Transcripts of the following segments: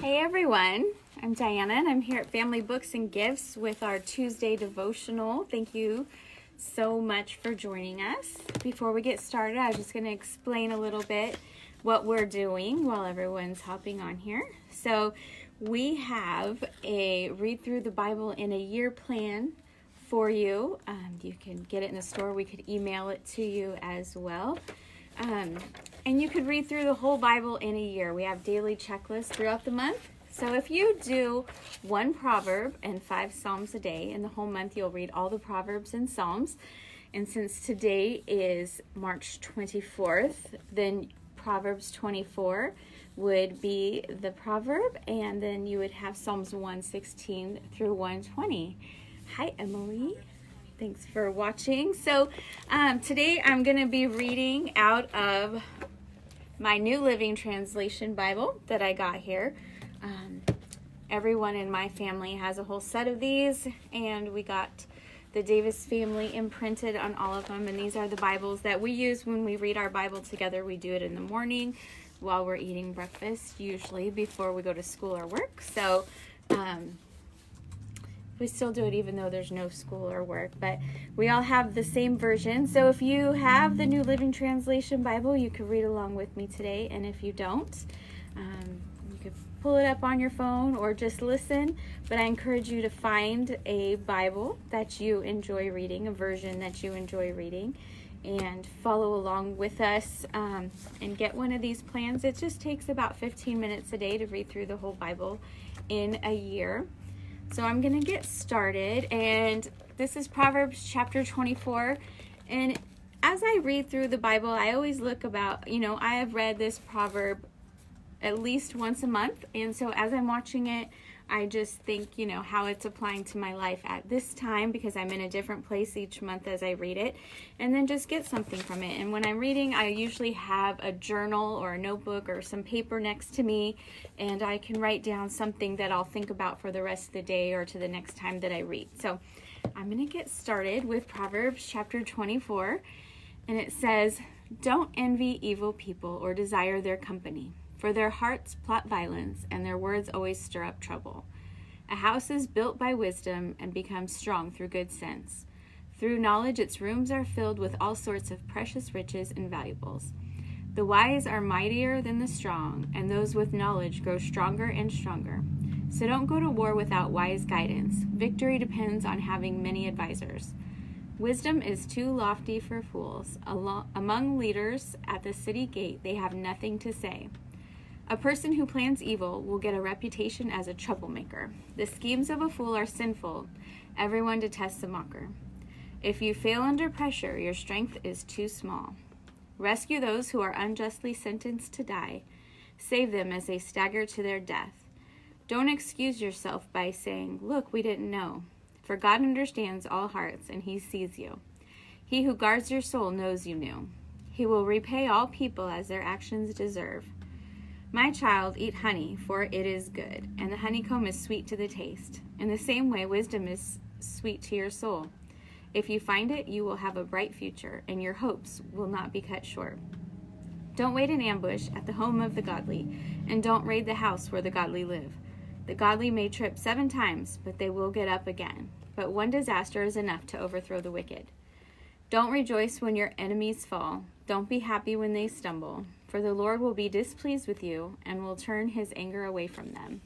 Hey everyone, I'm Diana and I'm here at Family Books and Gifts with our Tuesday devotional. Thank you so much for joining us. Before we get started, I'm just going to explain a little bit what we're doing while everyone's hopping on here. So we have a read through the Bible in a year plan for you. You can get it in the store. We could email it to you as well. And you could read through the whole Bible in a year. We have daily checklists throughout the month. So if you do one proverb and 5 Psalms a day, in the whole month you'll read all the Proverbs and Psalms. And since today is March 24th, then Proverbs 24 would be the proverb, and then you would have Psalms 116 through 120. Hi, Emily. Thanks for watching. So today I'm going to be reading out of my New Living Translation Bible that I got here. Everyone in my family has a whole set of these, and we got the Davis family imprinted on all of them. And these are the Bibles that we use when we read our Bible together. We do it in the morning while we're eating breakfast, usually before we go to school or work. So we still do it even though there's no school or work, but we all have the same version. So if you have the New Living Translation Bible, you could read along with me today. And if you don't, you could pull it up on your phone or just listen. But I encourage you to find a Bible that you enjoy reading, a version that you enjoy reading, and follow along with us and get one of these plans. It just takes about 15 minutes a day to read through the whole Bible in a year. So I'm going to get started, and this is Proverbs chapter 24, and as I read through the Bible, I always look about, I have read this proverb at least once a month, and so as I'm watching it, I just think, how it's applying to my life at this time, because I'm in a different place each month as I read it, and then just get something from it. And when I'm reading, I usually have a journal or a notebook or some paper next to me, and I can write down something that I'll think about for the rest of the day or to the next time that I read. So I'm going to get started with Proverbs chapter 24, and it says, "Don't envy evil people or desire their company, for their hearts plot violence, and their words always stir up trouble. A house is built by wisdom and becomes strong through good sense. Through knowledge its rooms are filled with all sorts of precious riches and valuables. The wise are mightier than the strong, and those with knowledge grow stronger and stronger. So don't go to war without wise guidance. Victory depends on having many advisors. Wisdom is too lofty for fools. Among leaders at the city gate they have nothing to say. A person who plans evil will get a reputation as a troublemaker. The schemes of a fool are sinful. Everyone detests a mocker. If you fail under pressure, your strength is too small. Rescue those who are unjustly sentenced to die. Save them as they stagger to their death. Don't excuse yourself by saying, 'Look, we didn't know.' For God understands all hearts, and He sees you. He who guards your soul knows you knew. He will repay all people as their actions deserve. My child, eat honey, for it is good, and the honeycomb is sweet to the taste. In the same way, wisdom is sweet to your soul. If you find it, you will have a bright future, and your hopes will not be cut short. Don't wait in ambush at the home of the godly, and don't raid the house where the godly live. The godly may trip 7 times, but they will get up again. But one disaster is enough to overthrow the wicked. Don't rejoice when your enemies fall. Don't be happy when they stumble. For the Lord will be displeased with you and will turn His anger away from them.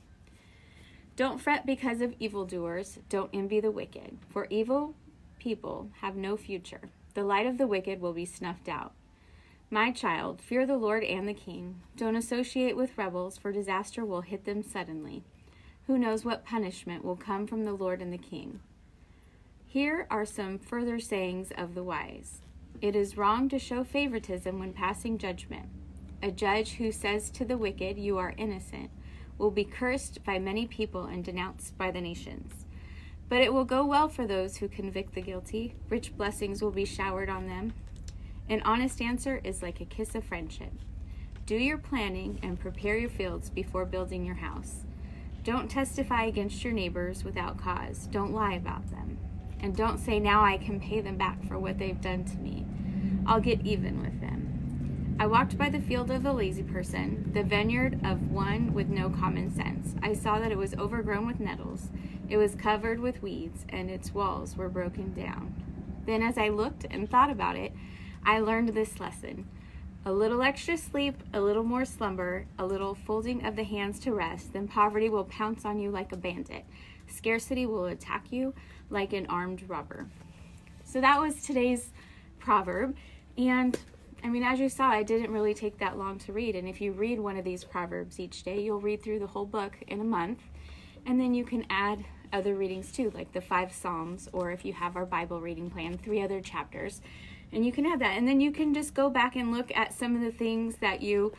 Don't fret because of evildoers. Don't envy the wicked, for evil people have no future. The light of the wicked will be snuffed out. My child, fear the Lord and the King. Don't associate with rebels, for disaster will hit them suddenly. Who knows what punishment will come from the Lord and the King? Here are some further sayings of the wise. It is wrong to show favoritism when passing judgment. A judge who says to the wicked, 'You are innocent,' will be cursed by many people and denounced by the nations. But it will go well for those who convict the guilty. Rich blessings will be showered on them. An honest answer is like a kiss of friendship. Do your planning and prepare your fields before building your house. Don't testify against your neighbors without cause. Don't lie about them. And don't say, 'Now I can pay them back for what they've done to me. I'll get even with them.' I walked by the field of a lazy person, the vineyard of one with no common sense. I saw that it was overgrown with nettles. It was covered with weeds, and its walls were broken down. Then as I looked and thought about it, I learned this lesson. A little extra sleep, a little more slumber, a little folding of the hands to rest, then poverty will pounce on you like a bandit. Scarcity will attack you like an armed robber. So that was today's proverb. And as you saw, it didn't really take that long to read. And if you read one of these proverbs each day, you'll read through the whole book in a month. And then you can add other readings too, like the 5 Psalms, or if you have our Bible reading plan, 3 other chapters. And you can add that. And then you can just go back and look at some of the things that you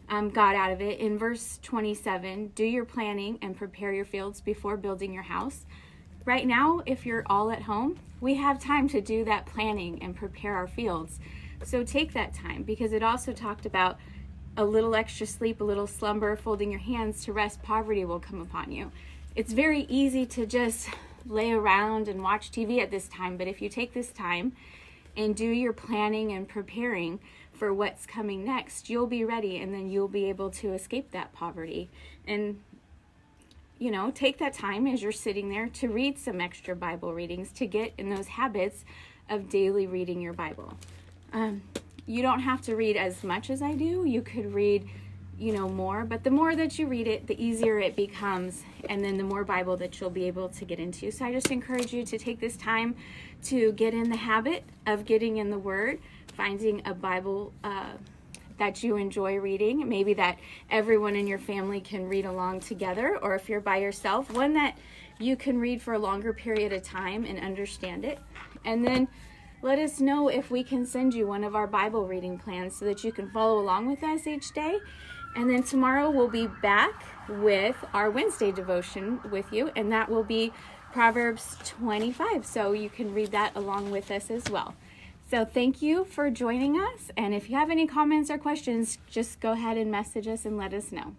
got out of it. In verse 27, do your planning and prepare your fields before building your house. Right now, if you're all at home, we have time to do that planning and prepare our fields. So take that time, because it also talked about a little extra sleep, a little slumber, folding your hands to rest, poverty will come upon you. It's very easy to just lay around and watch TV at this time, but if you take this time and do your planning and preparing for what's coming next, you'll be ready, and then you'll be able to escape that poverty. And take that time as you're sitting there to read some extra Bible readings, to get in those habits of daily reading your Bible. You don't have to read as much as I do. You could read, more, but the more that you read it, the easier it becomes, and then the more Bible that you'll be able to get into. So I just encourage you to take this time to get in the habit of getting in the Word, finding a Bible that you enjoy reading, maybe that everyone in your family can read along together, or if you're by yourself, one that you can read for a longer period of time and understand it. And then let us know if we can send you one of our Bible reading plans so that you can follow along with us each day. And then tomorrow we'll be back with our Wednesday devotion with you, and that will be Proverbs 25. So you can read that along with us as well. So thank you for joining us. And if you have any comments or questions, just go ahead and message us and let us know.